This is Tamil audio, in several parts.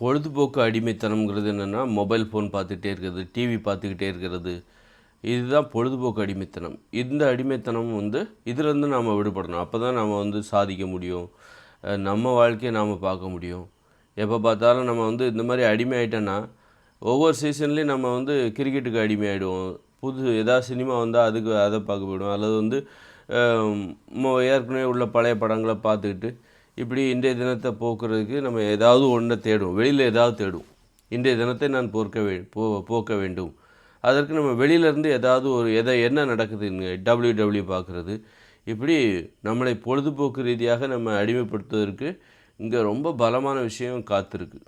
பொழுதுபோக்கு அடிமைத்தனம்ங்கிறது என்னென்னா, மொபைல் ஃபோன் பார்த்துக்கிட்டே இருக்கிறது, டிவி பார்த்துக்கிட்டே இருக்கிறது. இதுதான் பொழுதுபோக்கு அடிமைத்தனம். இந்த அடிமைத்தனம் இதிலேருந்து நாம் விடுபடணும். அப்போ தான் நம்ம சாதிக்க முடியும். நம்ம வாழ்க்கையை நாம் பார்க்க முடியும். எப்போ பார்த்தாலும் நம்ம இந்த மாதிரி அடிமை ஆகிட்டோன்னா, ஒவ்வொரு சீசன்லேயும் நம்ம கிரிக்கெட்டுக்கு அடிமை ஆகிடுவோம். ஏதாவது சினிமா வந்தால் அதை பார்க்க போயிடுவோம். அல்லது ஏற்கனவே உள்ள பழைய படங்களை பார்த்துக்கிட்டு இப்படி இன்றைய தினத்தை போக்குறதுக்கு நம்ம ஏதாவது ஒன்றை தேடுவோம். வெளியில் ஏதாவது தேடுவோம். இன்றைய தினத்தை நான் போக்க வேண்டும். அதற்கு நம்ம வெளியிலேருந்து ஏதாவது என்ன நடக்குதுன்னு டபிள்யூ பார்க்குறது. இப்படி நம்மளை பொழுதுபோக்கு ரீதியாக நம்ம அடிமைப்படுத்துவதற்கு இங்கே ரொம்ப பலமான விஷயம் காத்திருக்கு.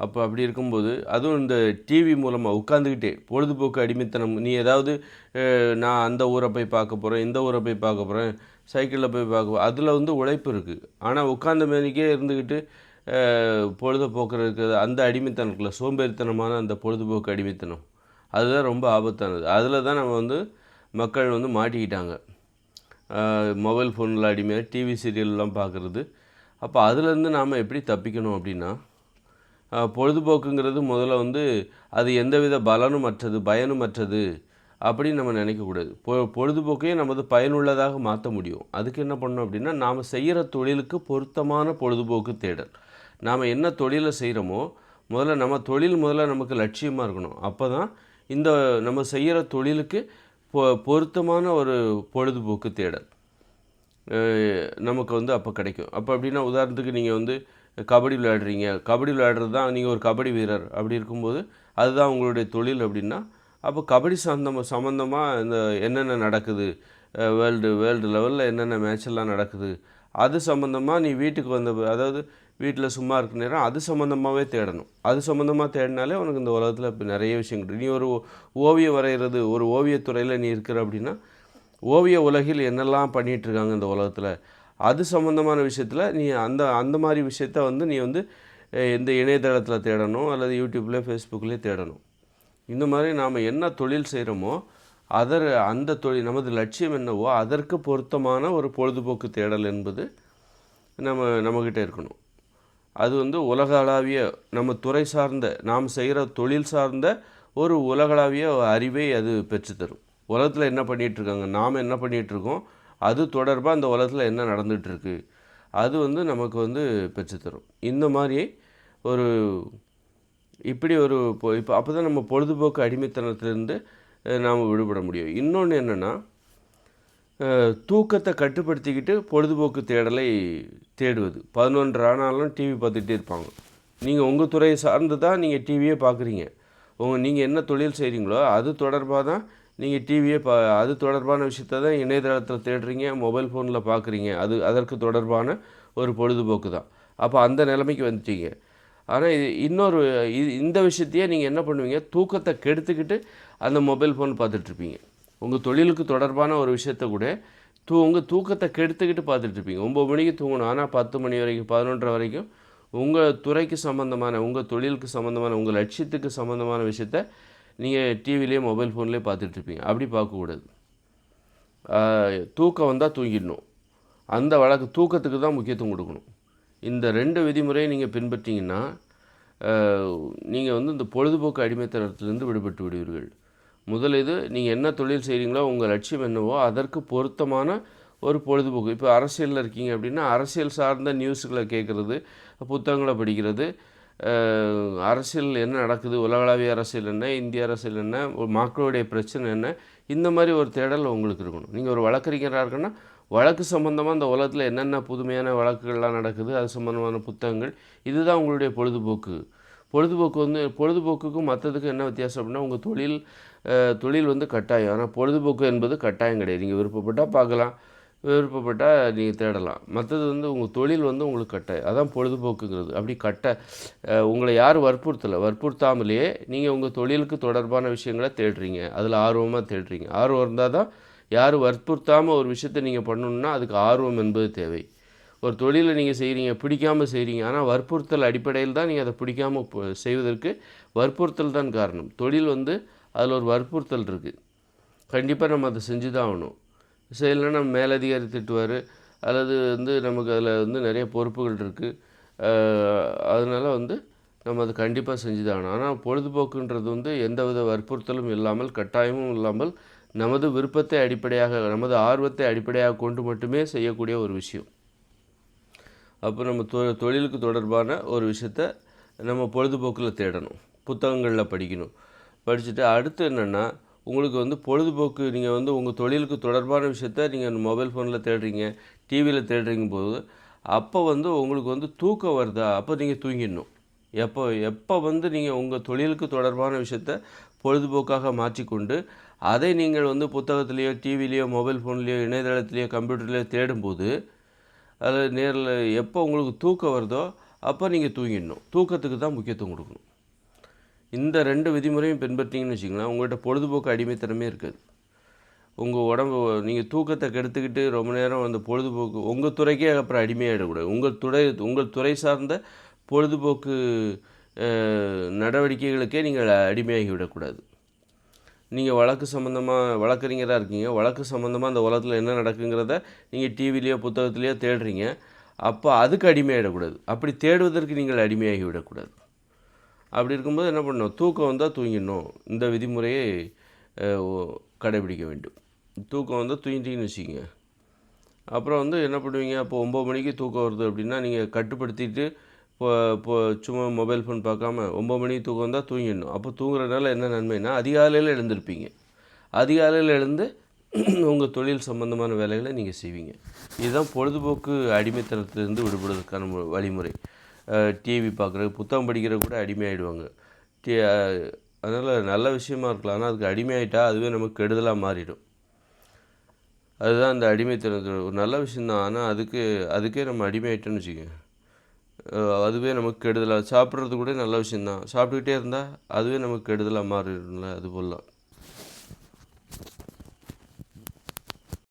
அப்போ அப்படி இருக்கும்போது அதுவும் இந்த டிவி மூலமாக உட்காந்துக்கிட்டே பொழுதுபோக்கு அடிமைத்தனம். நீ ஏதாவது நான் அந்த ஊரை போய் பார்க்க போகிறேன், இந்த ஊரை போய் பார்க்க போகிறேன், சைக்கிளில் போய் பார்க்க, அதில் உழைப்பு இருக்குது. ஆனால் உட்கார்ந்த மேனிக்கே இருந்துக்கிட்டு பொழுதுபோக்குறதுக்கு அந்த அடிமைத்தனம் இருக்குல்ல, சோம்பேறித்தனமான அந்த பொழுதுபோக்கு அடிமைத்தனம், அதுதான் ரொம்ப ஆபத்தானது. அதில் தான் நம்ம மக்கள் மாட்டிக்கிட்டாங்க. மொபைல் ஃபோனில் அடிமையாக டிவி சீரியல்லாம் பார்க்குறது. அப்போ அதுலேருந்து நாம் எப்படி தப்பிக்கணும் அப்படின்னா, பொழுதுபோக்குங்கிறது முதல்ல அது எந்தவித பலனும் அற்றது, பயனும் அற்றது அப்படின்னு நம்ம நினைக்கக்கூடாது. பொழுதுபோக்கையே நமது பயனுள்ளதாக மாற்ற முடியும். அதுக்கு என்ன பண்ணணும் அப்படின்னா, நாம் செய்கிற தொழிலுக்கு பொருத்தமான பொழுதுபோக்கு தேடல். நாம் என்ன தொழிலை செய்கிறோமோ முதல்ல நமக்கு லட்சியமாக இருக்கணும். அப்போ தான் நம்ம செய்கிற தொழிலுக்கு பொருத்தமான ஒரு பொழுதுபோக்கு தேடல் நமக்கு அப்போ கிடைக்கும். அப்போ அப்படின்னா உதாரணத்துக்கு நீங்கள் கபடி விளையாடுறீங்க. கபடி விளையாடுறது தான் நீங்கள் ஒரு கபடி வீரர். அப்படி இருக்கும்போது அதுதான் உங்களுடைய தொழில் அப்படின்னா, அப்போ கபடி சம்மந்தமாக இந்த என்னென்ன நடக்குது, வேர்ல்டு லெவலில் என்னென்ன மேட்செல்லாம் நடக்குது, அது சம்மந்தமாக நீ வீட்டுக்கு அதாவது வீட்டில் சும்மா இருக்க நேரம் அது சம்மந்தமாகவே தேடணும். அது சம்மந்தமாக தேடினாலே உனக்கு இந்த உலகத்தில் இப்போ நிறைய விஷயங்கள். நீ ஒரு ஓவியம் வரைகிறது, ஒரு ஓவியத்துறையில் நீ இருக்கிற அப்படின்னா, ஓவிய உலகில் என்னெல்லாம் பண்ணிகிட்ருக்காங்க இந்த உலகத்தில், அது சம்மந்தமான விஷயத்தில் நீ அந்த மாதிரி விஷயத்த நீ இந்த இணையதளத்தில் தேடணும், அல்லது யூடியூப்லேயே ஃபேஸ்புக்லேயே தேடணும். இந்த மாதிரி நாம் என்ன தொழில் செய்கிறோமோ அந்த தொழில் நமது லட்சியம் என்னவோ அதற்கு பொருத்தமான ஒரு பொழுதுபோக்கு தேடல் என்பது நம்மக்கிட்ட இருக்கணும். அது உலகளாவிய நம்ம துறை சார்ந்த நாம் செய்கிற தொழில் சார்ந்த ஒரு உலகளாவிய அறிவை அது பெற்றுத்தரும். உலகத்தில் என்ன பண்ணிகிட்ருக்காங்க, நாம் என்ன பண்ணிகிட்ருக்கோம், அது தொடர்பாக அந்த உலகத்தில் என்ன நடந்துகிட்ருக்கு, அது நமக்கு பெற்றுத்தரும். இந்த மாதிரி இப்படி இப்போ அப்போ தான் நம்ம பொழுதுபோக்கு அடிமைத்தனத்திலேருந்து நாம் விடுபட முடியும். இன்னொன்று என்னென்னா, தூக்கத்தை கட்டுப்படுத்திக்கிட்டு பொழுதுபோக்கு தேடலை தேடுவது. 11 ஆனாலும் டிவி பார்த்துக்கிட்டே இருப்பாங்க. நீங்கள் உங்கள் துறையை சார்ந்து தான் நீங்கள் டிவியே பார்க்குறீங்க. நீங்கள் என்ன தொழில் செய்கிறீங்களோ அது தொடர்பாக தான் நீங்கள் டிவியே அது தொடர்பான விஷயத்த தான் இணையதளத்தில் தேடுறீங்க, மொபைல் ஃபோனில் பார்க்குறீங்க. அதற்கு தொடர்பான ஒரு பொழுதுபோக்கு தான். அப்போ அந்த நிலைமைக்கு வந்துட்டீங்க. ஆனால் இந்த விஷயத்தையே நீங்கள் என்ன பண்ணுவீங்க, தூக்கத்தை கெடுத்துக்கிட்டு அந்த மொபைல் ஃபோன் பார்த்துட்ருப்பீங்க. உங்கள் தொழிலுக்கு தொடர்பான ஒரு விஷயத்த கூட உங்கள் தூக்கத்தை கெடுத்துக்கிட்டு பார்த்துட்ருப்பீங்க. 9 மணிக்கு தூங்கணும், ஆனால் 10 மணி வரைக்கும் 11 வரைக்கும் உங்கள் துறைக்கு சம்மந்தமான, உங்கள் தொழிலுக்கு சம்மந்தமான, உங்கள் லட்சியத்துக்கு சம்மந்தமான விஷயத்த நீங்கள் டிவிலேயே மொபைல் ஃபோன்லேயே பார்த்துட்ருப்பீங்க. அப்படி பார்க்கக்கூடாது. தூக்கம் வந்தால் தூங்கிடணும். அந்த தூக்கத்துக்கு தான் முக்கியத்துவம் கொடுக்கணும். இந்த 2 விதிமுறையை நீங்கள் பின்பற்றிங்கன்னா நீங்கள் இந்த பொழுதுபோக்கு அடிமைத்தனத்திலிருந்து விடுபட்டு விடுவீர்கள். முதல் நீங்கள் என்ன தொழில் செய்கிறீங்களோ உங்கள் லட்சியம் என்னவோ அதற்கு பொருத்தமான ஒரு பொழுதுபோக்கு. இப்போ அரசியலில் இருக்கீங்க அப்படின்னா அரசியல் சார்ந்த நியூஸுகளை கேட்குறது, புத்தகங்களை படிக்கிறது, அரசியல் என்ன நடக்குது, உலகளாவிய அரசியல் என்ன, இந்திய அரசியல் என்ன, மக்களுடைய பிரச்சனை என்ன, இந்த மாதிரி ஒரு தேடல் உங்களுக்கு இருக்கணும். நீங்கள் ஒரு வழக்கறிஞராக இருக்குன்னா வழக்கு சம்மந்தமாக அந்த உலகத்தில் என்னென்ன புதுமையான வழக்குகள்லாம் நடக்குது, அது சம்மந்தமான புத்தகங்கள், இதுதான் உங்களுடைய பொழுதுபோக்கு. பொழுதுபோக்குக்கும் மற்றதுக்கும் என்ன வித்தியாசம் அப்படின்னா, உங்கள் தொழில் கட்டாயம். ஆனால் பொழுதுபோக்கு என்பது கட்டாயம் கிடையாது. நீங்கள் விருப்பப்பட்டால் பார்க்கலாம், விருப்பப்பட்டால் நீங்கள் தேடலாம். மற்றது உங்கள் தொழில் உங்களுக்கு கட்டாயம். அதான் பொழுதுபோக்குங்கிறது. அப்படி உங்களை யாரும் வற்புறுத்தாமலேயே நீங்கள் உங்கள் தொழிலுக்கு தொடர்பான விஷயங்களை தேடுறீங்க, அதில் ஆர்வமாக தேடுறீங்க. ஆர்வம் இருந்தால் தான், யாரும் வற்புறுத்தாமல் ஒரு விஷயத்தை நீங்கள் பண்ணணுன்னா அதுக்கு ஆர்வம் என்பது தேவை. ஒரு தொழிலை நீங்கள் செய்கிறீங்க, பிடிக்காமல் செய்கிறீங்க, ஆனால் வற்புறுத்தல் அடிப்படையில் தான் நீங்கள் அதை பிடிக்காமல் செய்வதற்கு வற்புறுத்தல் தான் காரணம். தொழில் அதில் ஒரு வற்புறுத்தல் இருக்குது. கண்டிப்பாக நம்ம அதை செஞ்சு தான் ஆகணும். செய்யலைன்னா நம்ம மேலதிகாரி திட்டுவார், அல்லது நமக்கு அதில் நிறைய பொறுப்புகள் இருக்குது. அதனால் நம்ம அது கண்டிப்பாக செஞ்சு தான் ஆகணும். ஆனால் பொழுதுபோக்குன்றது வந்து எந்தவித வற்புறுத்தலும் இல்லாமல், கட்டாயமும் இல்லாமல், நமது விருப்பத்தை அடிப்படையாக, நமது ஆர்வத்தை அடிப்படையாக கொண்டு மட்டுமே செய்யக்கூடிய ஒரு விஷயம். அப்போ நம்ம தொழிலுக்கு தொடர்பான ஒரு விஷயத்த நம்ம பொழுதுபோக்கில் தேடணும், புத்தகங்களில் படிக்கணும். படிச்சுட்டு அடுத்து என்னென்னா, உங்களுக்கு வந்து பொழுதுபோக்கு நீங்கள் வந்து உங்கள் தொழிலுக்கு தொடர்பான விஷயத்த நீங்கள் மொபைல் ஃபோனில் தேடுறீங்க, டிவியில் தேடுறீங்க போது, அப்போ வந்து உங்களுக்கு வந்து தூக்கம் வருதா, அப்போ நீங்கள் தூங்கிடணும். எப்போ வந்து நீங்கள் உங்கள் தொழிலுக்கு தொடர்பான விஷயத்த பொழுதுபோக்காக மாற்றிக்கொண்டு, அதை நீங்கள் வந்து புத்தகத்திலேயோ, டிவிலேயோ, மொபைல் ஃபோன்லேயோ, இணையதளத்திலேயோ, கம்ப்யூட்டர்லேயோ தேடும்போது, அது நேரில் எப்போ உங்களுக்கு தூக்கம் வருதோ அப்போ நீங்கள் தூங்கிடணும். தூக்கத்துக்கு தான் முக்கியத்துவம் கொடுக்கணும். இந்த 2 விதிமுறையும் பின்பற்றிங்கன்னு வச்சிங்களேன், உங்கள்கிட்ட பொழுதுபோக்கு அடிமைத்தனமே இருக்காது. உங்கள் உடம்பு நீங்கள் தூக்கத்தை கெடுத்துக்கிட்டு ரொம்ப நேரம் அந்த பொழுதுபோக்கு உங்கள் துறைக்கே அப்புறம் அடிமையாகிடக்கூடாது. உங்கள் துறை சார்ந்த பொழுதுபோக்கு நடவடிக்கைகளுக்கே நீங்கள் அடிமையாகி விடக்கூடாது. நீங்கள் வழக்கறிஞராக இருக்கீங்க, வழக்கு சம்மந்தமாக அந்த உலகத்தில் என்ன நடக்குங்கிறத நீங்கள் டிவிலேயோ புத்தகத்திலேயோ தேடுறீங்க. அப்போ அதுக்கு அடிமையாகிடக்கூடாது. அப்படி தேடுவதற்கு நீங்கள் அடிமையாகி விடக்கூடாது. அப்படி இருக்கும்போது என்ன பண்ணணும், தூக்கம் வந்தால் தூங்கிடணும். இந்த விதிமுறையை கடைபிடிக்க வேண்டும். தூக்கம் வந்தால் தூங்கிட்டீங்கன்னு வச்சுக்கோங்க. அப்புறம் வந்து என்ன பண்ணுவீங்க, அப்போ 9 மணிக்கு தூக்கம் வருது அப்படின்னா நீங்கள் கட்டுப்படுத்திட்டு இப்போ சும்மா மொபைல் ஃபோன் பார்க்காம 9 மணிக்கு தூக்கம் வந்தால் தூங்கிடணும். அப்போ தூங்குறதுனால என்ன நன்மைனா, அதிகாலையில் எழுந்திருப்பீங்க. அதிகாலையில் எழுந்து உங்கள் தொழில் சம்பந்தமான வேலைகளை நீங்கள் செய்வீங்க. இதுதான் பொழுதுபோக்கு அடிமைத்தனத்திலிருந்து விடுபடுவதற்கான வழிமுறை. டிவி பார்க்குறது, புத்தகம் படிக்கிறது கூட அடிமையாகிடுவாங்க. அதனால் நல்ல விஷயமா இருக்கலாம், ஆனால் அதுக்கு அடிமையாயிட்டா அதுவே நமக்கு கெடுதலாக மாறிடும். அதுதான் அந்த அடிமைத்தனத்தோட ஒரு நல்ல விஷயந்தான். ஆனால் அதுக்கே நம்ம அடிமையாயிட்டோன்னு வச்சுக்கோங்க, அதுவே நமக்கு கெடுதலாக. சாப்பிட்றது கூட நல்ல விஷயந்தான், சாப்பிட்டுக்கிட்டே இருந்தால் அதுவே நமக்கு கெடுதலாக மாறிடும்ல, அது போல்.